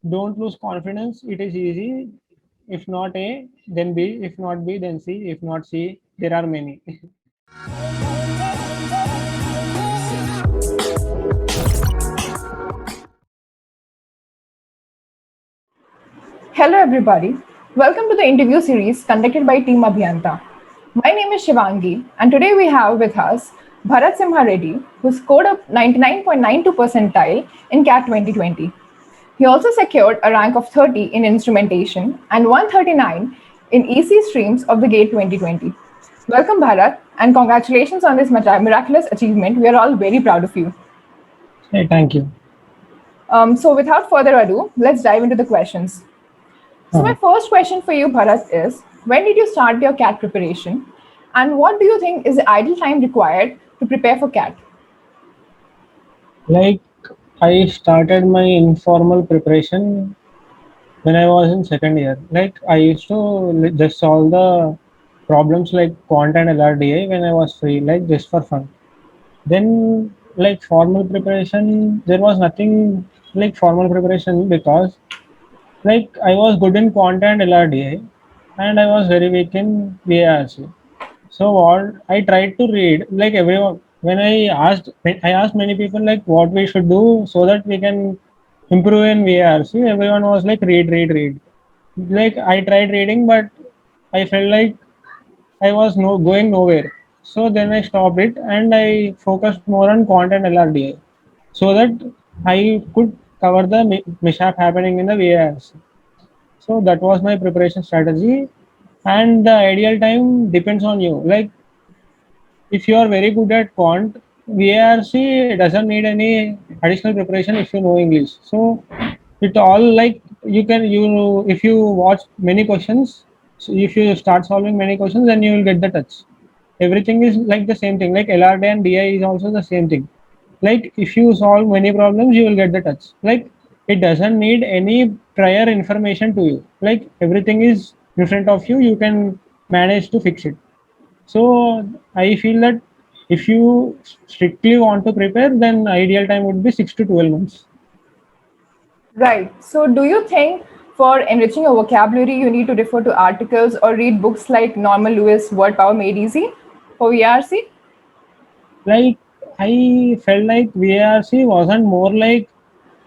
don't lose confidence. It is easy. If not A, then B. If not B, then C. If not C, there are many. Hello, everybody. Welcome to the interview series conducted by Team Abhyanta. My name is Shivangi, and today we have with us Bharat Simha Reddy, who scored a 99.92 percentile in CAT 2020. He also secured a rank of 30 in instrumentation and 139 in EC streams of the GATE 2020. Welcome, Bharat, and congratulations on this miraculous achievement. We are all very proud of you. Hey, thank you. So, without further ado, let's dive into the questions. So, my first question for you, Bharat, is when did you start your CAT preparation? And what do you think is the ideal time required to prepare for CAT? Like, I started my informal preparation when I was in second year. Like, I used to just solve the problems like quant and LRDA when I was free, like just for fun. Then, like formal preparation, there was nothing like formal preparation because like I was good in quant and LRDA, and I was very weak in VARC. So what I tried to read, like everyone, when I asked many people like what we should do so that we can improve in VARC. Everyone was like read, read, read. Like I tried reading, but I felt like I was no going nowhere. So then I stopped it and I focused more on quant and LRDA so that I could cover the mishap happening in the VARC. So that was my preparation strategy, and the ideal time depends on you. Like if you are very good at quant, VARC doesn't need any additional preparation if you know English. So it all like you if you watch many questions, so if you start solving many questions, then you will get the touch. Everything is like the same thing. Like LRD and DI is also the same thing. Like if you solve many problems, you will get the touch. Like it doesn't need any prior information to you. Like everything is in front of you. You can manage to fix it. So I feel that if you strictly want to prepare, then ideal time would be 6 to 12 months. Right. So, do you think for enriching your vocabulary, you need to refer to articles or read books like Norman Lewis' Word Power Made Easy for VRC? Like I felt like VARC wasn't more like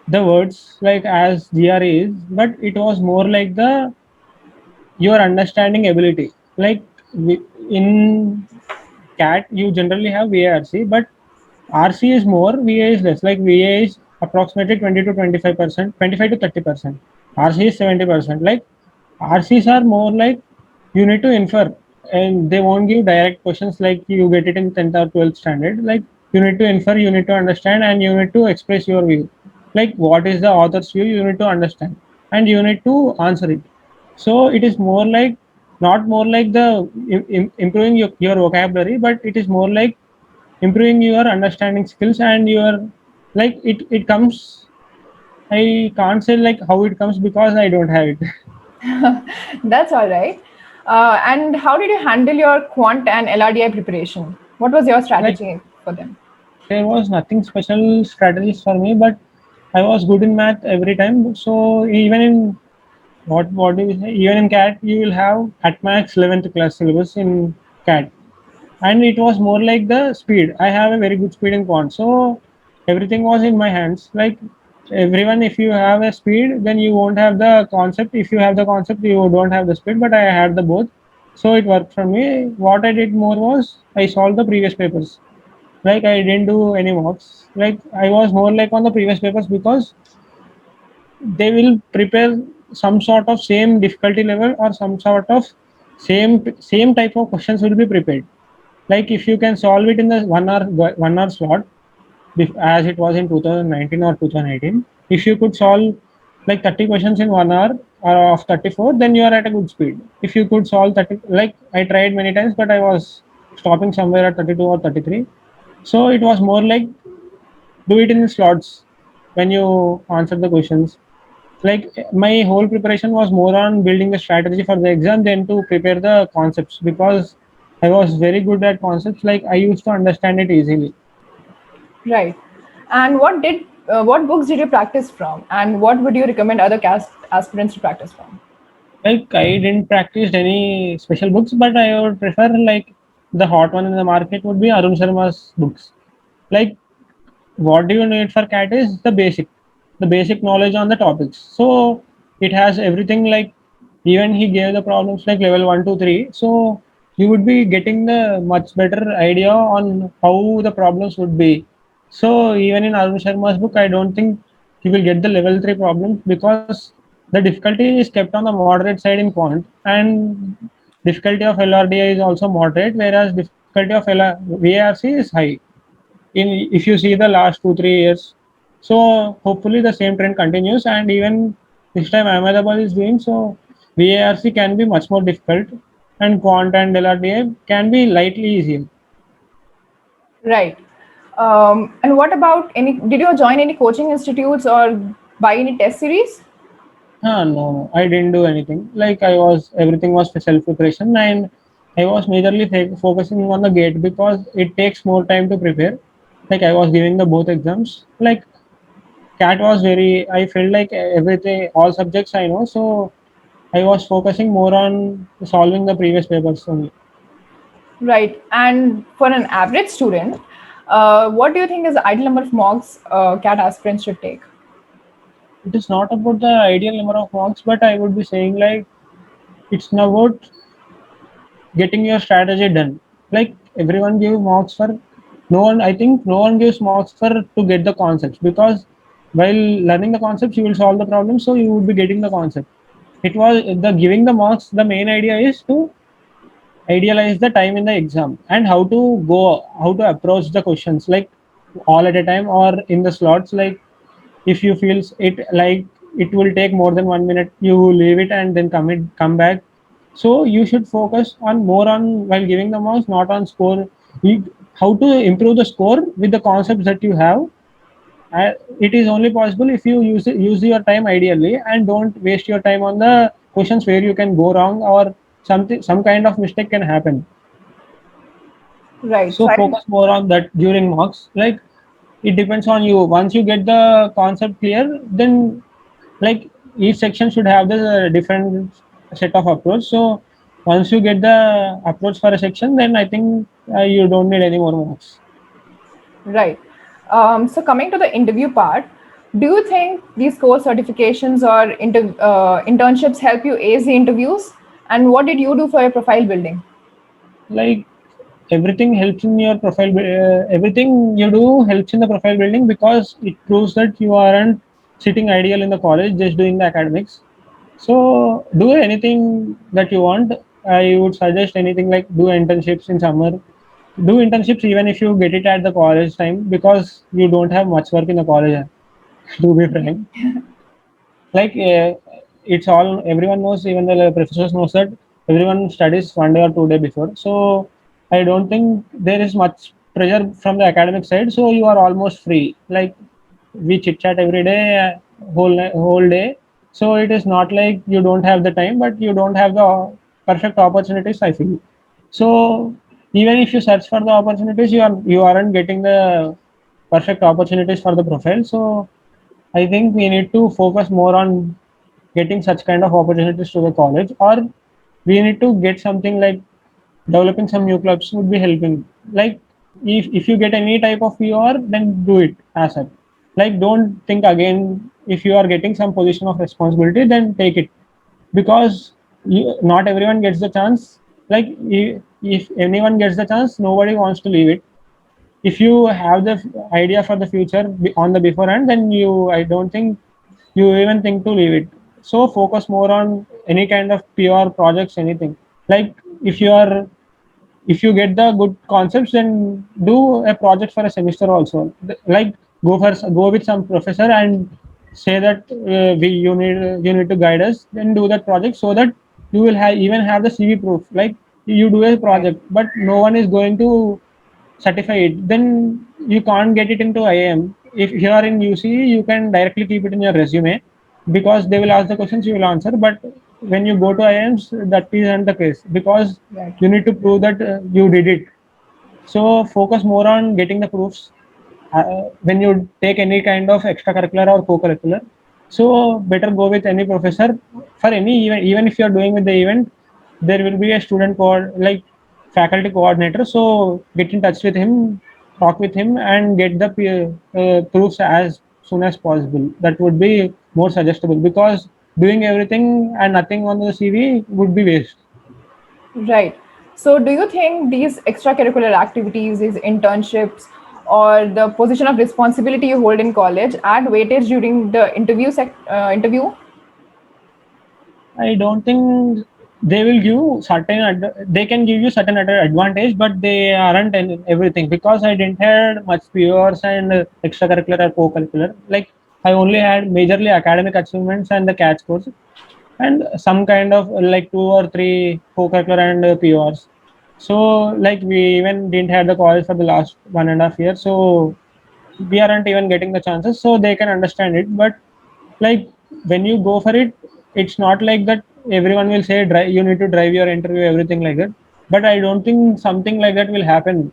the words like as GRE is, but it was more like the your understanding ability. Like in CAT, you generally have VARC, but RC is more, VA is less. Like VA is approximately 20 to 25%, 25 to 30%. RC is 70%. Like RCs are more like you need to infer, and they won't give direct questions like you get it in 10th or 12th standard. Like you need to infer, you need to understand, and you need to express your view. Like what is the author's view, you need to understand, and you need to answer it. So it is more like not more like the improving your vocabulary, but it is more like improving your understanding skills and your like it comes. I can't say like how it comes because I don't have it. That's all right. And how did you handle your quant and LRDI preparation? What was your Like strategy for them? there was nothing special strategies for me, but I was good in math every time. So even in what do we say? Even in CAT, you will have at max 11th class syllabus in CAT, and it was more like the speed. I have a very good speed in quant, so everything was in my hands. Like everyone, if you have a speed, then you won't have the concept. If you have the concept, you don't have the speed. But I had the both, so it worked for me. What I did more was I solved the previous papers. Like I didn't do any mocks. Like I was more like on the previous papers because they will prepare some sort of same difficulty level or some sort of same type of questions will be prepared. Like if you can solve it in the 1 hour slot, as it was in 2019 or 2018, if you could solve like 30 questions in 1 hour or of 34, then you are at a good speed. If you could solve 30, like I tried many times, but I was stopping somewhere at 32 or 33. So it was more like do it in slots when you answer the questions. Like my whole preparation was more on building the strategy for the exam than to prepare the concepts because I was very good at concepts. Like I used to understand it easily. Right. And what did what books did you practice from, and what would you recommend other cast aspirants to practice from? Like I didn't practice any special books, but I would prefer like the hot one in the market would be Arun Sharma's books. Like what do you need for cat is the basic knowledge on the topics. So it has everything like even he gave the problems like level 1 2 3. So you would be getting the much better idea on how the problems would be. So even in Arun Sharma's book, I don't think he will get the level 3 problems because the difficulty is kept on the moderate side in quant, and difficulty of LRDI is also moderate, whereas difficulty of VARC is high in if you see the last 2 3 years. So hopefully the same trend continues, and even this time Ahmedabad is doing so. VARC can be much more difficult, and quant and LRDA can be lightly easier. Right. And what about any? Did you join any coaching institutes or buy any test series? No, I didn't do anything. Like I was, everything was for self preparation, and I was majorly focusing on the gate because it takes more time to prepare. Like I was giving the both exams. Like cat was very. I felt like everything, all subjects I know. So I was focusing more on solving the previous papers only. Right. And for an average student, what do you think is the ideal number of mocks CAT aspirants should take? It is not about the ideal number of marks, but I would be saying like it's not about getting your strategy done. Like everyone gives marks for no one. I think no one gives marks for to get the concepts because while learning the concepts, you will solve the problem, so you would be getting the concept. It was the giving the marks. The main idea is to idealize the time in the exam and how to approach the questions like all at a time or in the slots. Like if you feel it like it will take more than 1 minute, you leave it and then come back. So you should focus on more on while giving the marks, not on score. How to improve the score with the concepts that you have. It is only possible if you use your time ideally and don't waste your time on the questions where you can go wrong or some kind of mistake can happen. Right. So So I focus more on that during mocks. Like it depends on you. Once you get the concept clear, then like each section should have the different set of approach. So once you get the approach for a section, then I think you don't need any more mocks. right. So coming to the interview part, do you think these course certifications or internships help you ace the interviews? And what did you do for your profile building? Like everything helps in your profile. Everything you do helps in the profile building because it proves that you aren't sitting ideal in the college just doing the academics. So do anything that you want. I would suggest anything like do internships in summer. Do internships even if you get it at the college time because you don't have much work in the college. To be frank, like it's all everyone knows. Even the professors knows that everyone studies 1 day or 2 day before. So I don't think there is much pressure from the academic side. So you are almost free. Like we chit chat every day, whole day. So it is not like you don't have the time, but you don't have the perfect opportunities. I feel so. Even if you search for the opportunities, you aren't getting the perfect opportunities for the profile. So I think we need to focus more on getting such kind of opportunities to the college, or we need to get something like developing some new clubs would be helping. Like if you get any type of PR, then do it as a like don't think again. If you are getting some position of responsibility, then take it because not everyone gets the chance. Like if anyone gets the chance, nobody wants to leave it. If you have the idea for the future on the beforehand, then I don't think you even think to leave it. So focus more on any kind of pure projects, anything. Like if you are if you get the good concepts, then do a project for a semester also. Like go with some professor and say that you need to guide us, then do that project so that you will have even have the CV proof. Like you do a Right. project but no one is going to certify it, then you can't get it into IIM. If you are in UC, you can directly keep it in your resume because they will ask the questions, you will answer. But when you go to IIMs, that isn't the case because Right. you need to prove that you did it. So focus more on getting the proofs. when you take any kind of extracurricular or co-curricular, so better go with any professor for any event. Even if you are doing with the event, there will be a student like faculty coordinator. So get in touch with him, talk with him, and get the proofs as soon as possible. That would be more suggestible, because doing everything and nothing on the CV would be waste. Right. So, do you think these extracurricular activities, these internships, or the position of responsibility you hold in college add weightage during the interview? I don't think they will give they can give you certain advantage, but they aren't everything, because I didn't have much PORs and extracurricular or co-curricular. Like I only had majorly academic achievements and the catch scores, and some kind of like two or three co-curricular and PORs. So like we even didn't have the college for the last 1.5 years, so we aren't even getting the chances, so they can understand it. But like when you go for it, it's not like that everyone will say drive, you need to drive your interview, everything like that. But I don't think something like that will happen,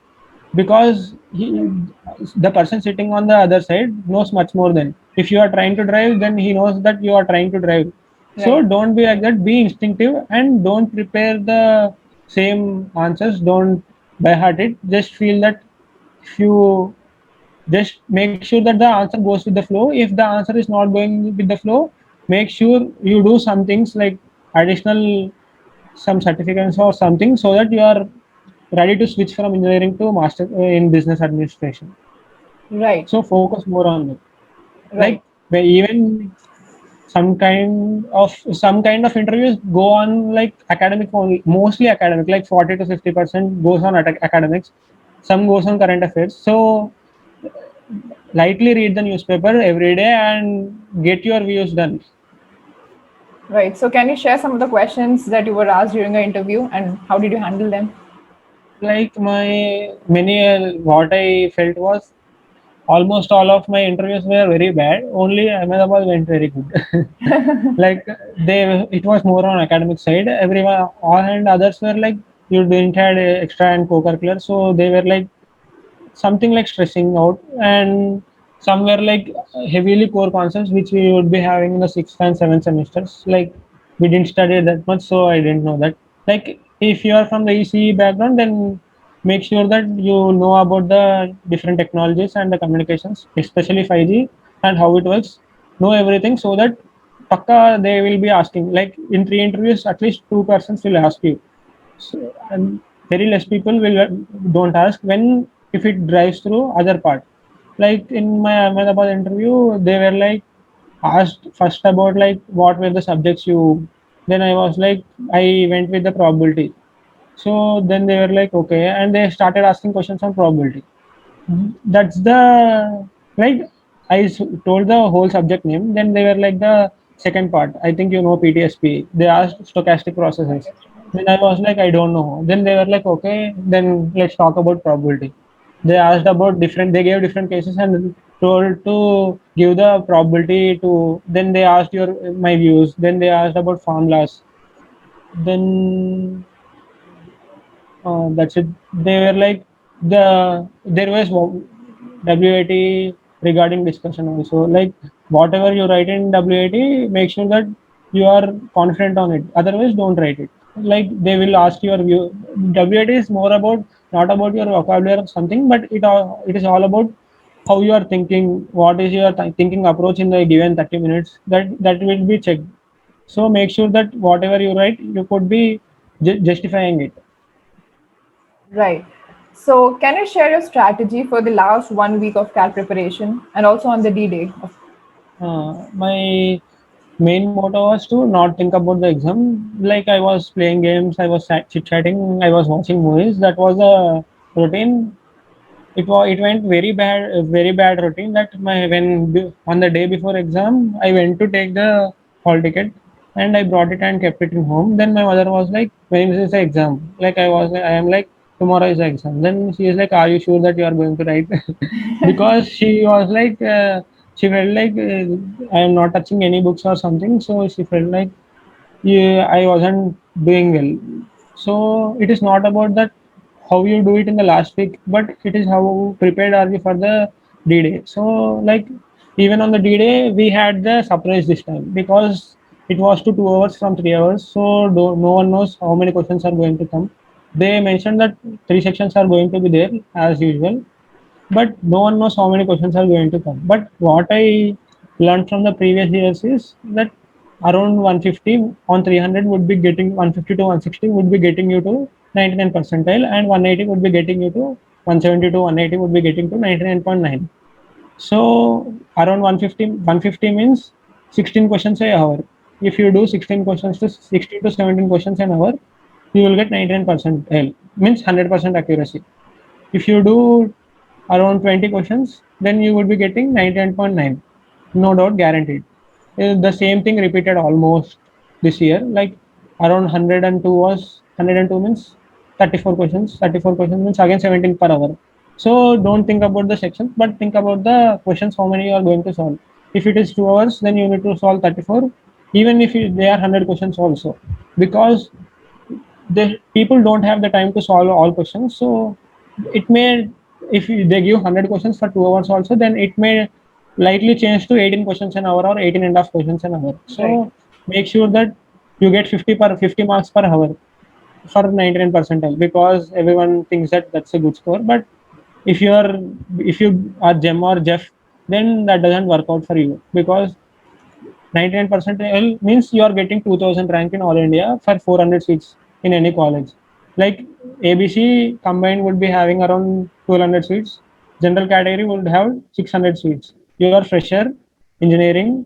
because the person sitting on the other side knows much more. Than if you are trying to drive, then he knows that you are trying to drive. So Right. don't be like that, be instinctive, and don't prepare the same answers, don't by heart it. Just feel that if you just make sure that the answer goes with the flow. If the answer is not going with the flow, make sure you do some things like additional some certificates or something, so that you are ready to switch from engineering to master in business administration. Right. So focus more on it. Like Right. where even some kind of interviews go on like academic only, mostly academic, like 40 to 50% goes on academics, some goes on current affairs. So lightly read the newspaper every day and get your views done. Right. So, can you share some of the questions that you were asked during the interview and how did you handle them? Like my many what I felt was almost all of my interviews were very bad. Only Ahmedabad went very good. Like they, it was more on academic side. Everyone, all and others were like you didn't had extra and co-curricular, so they were like something like stressing out, and somewhere like heavily core concepts which we would be having in the sixth and seventh semesters. Like we didn't study that much, so I didn't know that. Like if you are from the ECE background, then make sure that you know about the different technologies and the communications, especially 5G and how it works. Know everything, so that pakka they will be asking. Like in 3 interviews, at least two persons will ask you. So, and very less people will don't ask when if it drives through other part. Like in my Ahmedabad interview, they were like asked first about like what were the subjects you. Then I was like I went with the probability. So then they were like okay, and they started asking questions on probability. That's the like told the whole subject name. Then they were like the second part. I think you know PTSP. They asked stochastic processes. Then I was like I don't know. Then they were like okay. Then let's talk about probability. They asked about different. They gave different cases and told to give the probability to. Then they asked your my views. Then they asked about formulas. Then that's it. They were like there was WAT regarding discussion also. Like whatever you write in WAT, make sure that you are confident on it. Otherwise, don't write it. Like they will ask your view. WAT is more about not about your vocabulary or something, but it is all about how you are thinking. What is your thinking approach in the given 30 minutes? That will be checked. So make sure that whatever you write, you could be justifying it. Right. So, can you share your strategy for the last 1 week of CAT preparation and also on the D day? My main motto was to not think about the exam. Like I was playing games, I was chit chatting, I was watching movies. That was a routine. It went very bad, a very bad routine. That my on the day before exam, I went to take the hall ticket and I brought it and kept it in home. Then my mother was like, "When is the exam?" Like I am like, "Tomorrow is the exam." Then she is like, "Are you sure that you are going to write?" Because she was like, she felt like I am not touching any books or something. So she felt like yeah, I wasn't doing well. So it is not about that how you do it in the last week, but it is how prepared are you for the D-Day. So like even on the D-Day, we had the surprise this time because it was to 2 hours from 3 hours. So no one knows how many questions are going to come. They mentioned that three sections are going to be there as usual, but no one knows how many questions are going to come. But what I learned from the previous years is that around 150 on 300 would be getting 150 to 160 would be getting you to 99 percentile, and 180 would be getting you to 170 to 180 would be getting to 99.9. So around 150 means 16 questions a hour. If you do 16 questions to 16 to 17 questions an hour, you will get 99 percentile, means 100% accuracy. If you do around 20 questions, then you would be getting 99.9, no doubt guaranteed. The same thing repeated almost this year, like around 102 was 102 means 34 questions. 34 questions means again 17 per hour. So don't think about the sections, but think about the questions how many you are going to solve. If it is 2 hours, then you need to solve 34, even if they are 100 questions also, because people don't have the time to solve all questions. So it may, if they give 100 questions for 2 hours also, then it may likely change to 18 questions an hour or 18 and a half questions an hour. Right. So make sure that you get 50 marks per hour for 99 percentile, because everyone thinks that that's a good score. But if you are if you are Gem or Jeff, then that doesn't work out for you, because 99 percentile means you are getting 2000 rank in all India for 400 seats in any college. Like ABC combined would be having around 1200 seats. General category would have 600 seats. You are fresher, engineering,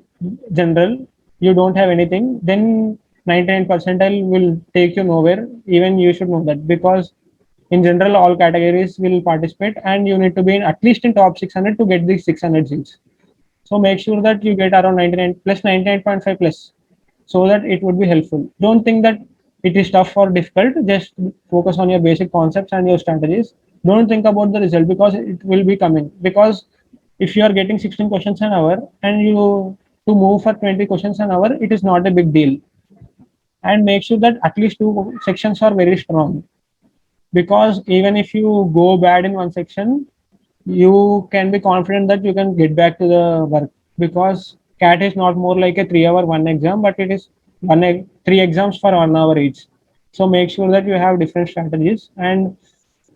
general, you don't have anything, then 99 percentile will take you nowhere. Even you should know that, because in general all categories will participate and you need to be in, at least in top 600 to get these 600 seats. So make sure that you get around 99 plus 99.5 plus, so that it would be helpful. Don't think that it is tough or difficult. Just focus on your basic concepts and your strategies. Don't think about the result, because it will be coming. Because if you are getting 16 questions an hour and you to move for 20 questions an hour, it is not a big deal. And make sure that at least two sections are very strong, because even if you go bad in one section, you can be confident that you can get back to the work, because CAT is not more like a 3 hour one exam, but it is three exams for 1 hour each. So make sure that you have different strategies, and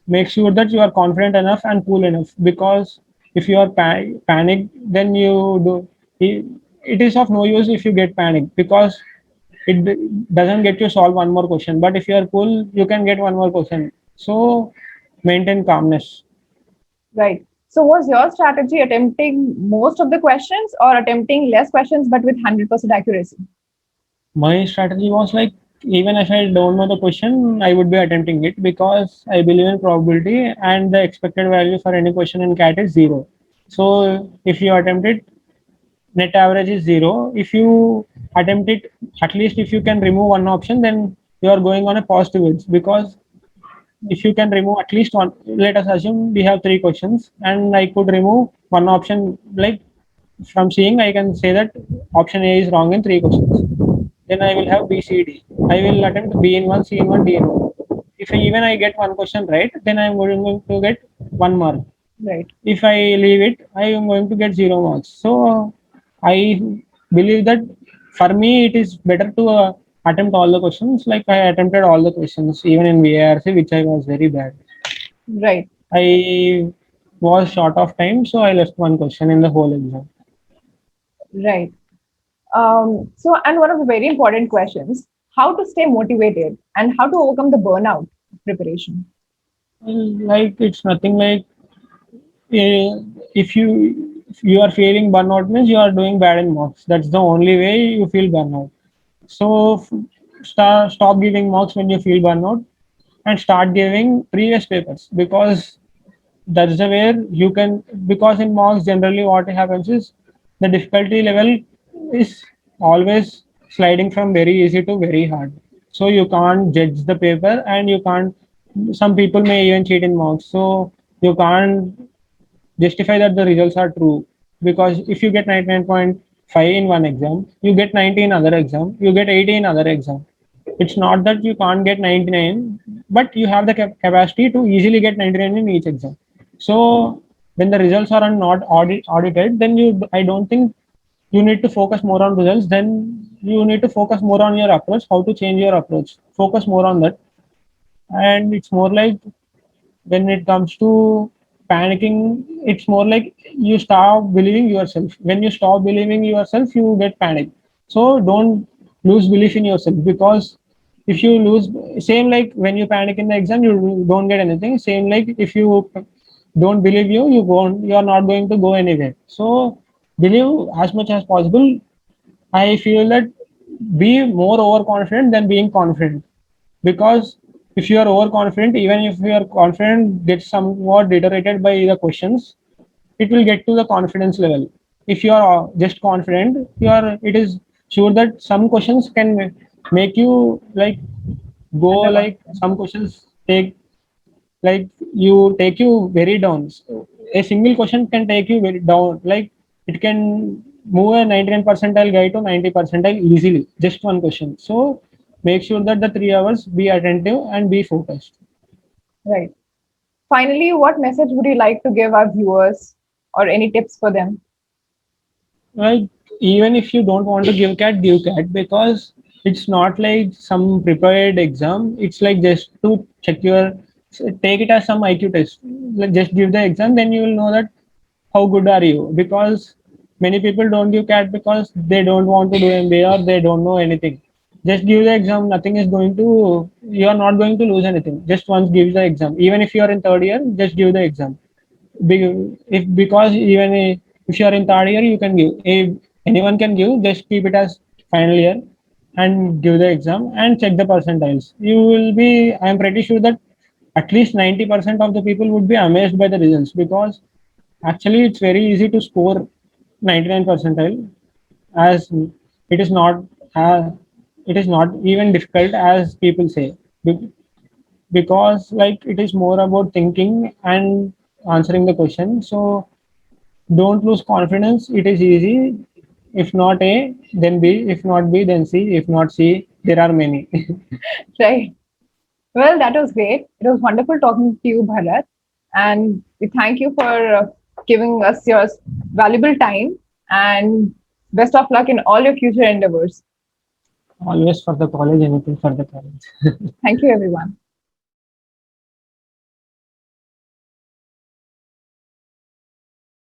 make sure that you are confident enough and cool enough, because if you are panic, then you do it, it is of no use if you get panic, because it doesn't get you solve one more question. But if you are cool, you can get one more question. So maintain calmness. Right. So was your strategy attempting most of the questions or attempting less questions but with 100% accuracy? My strategy was like, even if I don't know the question, I would be attempting it, because I believe in probability and the expected value for any question in CAT is zero. So if you attempt it, net average is zero. If you attempt it, at least if you can remove one option, then you are going on a positive edge, because if you can remove at least one, let us assume we have three questions and I could remove one option, like from seeing, I can say that option A is wrong in three questions. Then I will have B, C, D. I will attempt B in one, C in one, D in one. If even I get one question right, then I am going to get 1 mark. Right. If I leave it, I am going to get 0 marks. So I believe that for me it is better to attempt all the questions. Like I attempted all the questions, even in VARC, which I was very bad. Right. I was short of time, so I left one question in the whole exam. Right. So, and one of the very important questions, how to stay motivated and how to overcome the burnout of preparation. Well, like it's nothing like if you are feeling burnout means you are doing bad in mocks. That's the only way you feel burnout. So stop giving mocks when you feel burnout, and start giving previous papers, because that's the where you can, because in mocks generally what happens is the difficulty level is always sliding from very easy to very hard. So you can't judge the paper, and you can't, some people may even cheat in mocks, so you can't justify that the results are true, because if you get 99.5 in one exam, you get 90 in other exam, you get 80 in other exam. It's not that you can't get 99, but you have the capacity to easily get 99 in each exam. So when the results are not audited, then I don't think you need to focus more on results. Then you need to focus more on your approach, how to change your approach, focus more on that. And it's more like, when it comes to panicking, it's more like you stop believing yourself. When you stop believing yourself, you get panic. So don't lose belief in yourself, because if you lose, same like when you panic in the exam, you don't get anything. Same like if you don't believe you are not going to go anywhere. So believe as much as possible. I feel that be more overconfident than being confident, because if you are overconfident, even if your confidence gets somewhat deteriorated by the questions, it will get to the confidence level. If you are just confident, it is sure that some questions can make you like go, like Underconfident. some questions take you very down. So a single question can take you very down. Like it can move a 99 percentile guy to 90 percentile easily. Just one question. So make sure that the 3 hours be attentive and be focused. Right. Finally, what message would you like to give our viewers or any tips for them? Like, even if you don't want to give cat, because it's not like some prepared exam. It's like just to check your, take it as some IQ test. Like just give the exam, then you will know that how good are you. Because many people don't give cat because they don't want to do MBA or they don't know anything. Just give the exam. Nothing is going to. You are not going to lose anything. Just once give the exam. Even if you are in third year, just give the exam. If because even if you are in third year, you can give. If anyone can give, just keep it as final year and give the exam and check the percentiles. You will be. I am pretty sure that at least 90% of the people would be amazed by the results, because actually it's very easy to score 99 percentile, as it is not. Uh, it is not even difficult as people say. Be- because like it is more about thinking and answering the question. So don't lose confidence. It is easy. If not A, then B. If not B, then C. If not C, there are many. Right. Well, that was great. It was wonderful talking to you, Bharat. And we thank you for giving us your valuable time and best of luck in all your future endeavors. Always for the college, anything for the college. Thank you, everyone.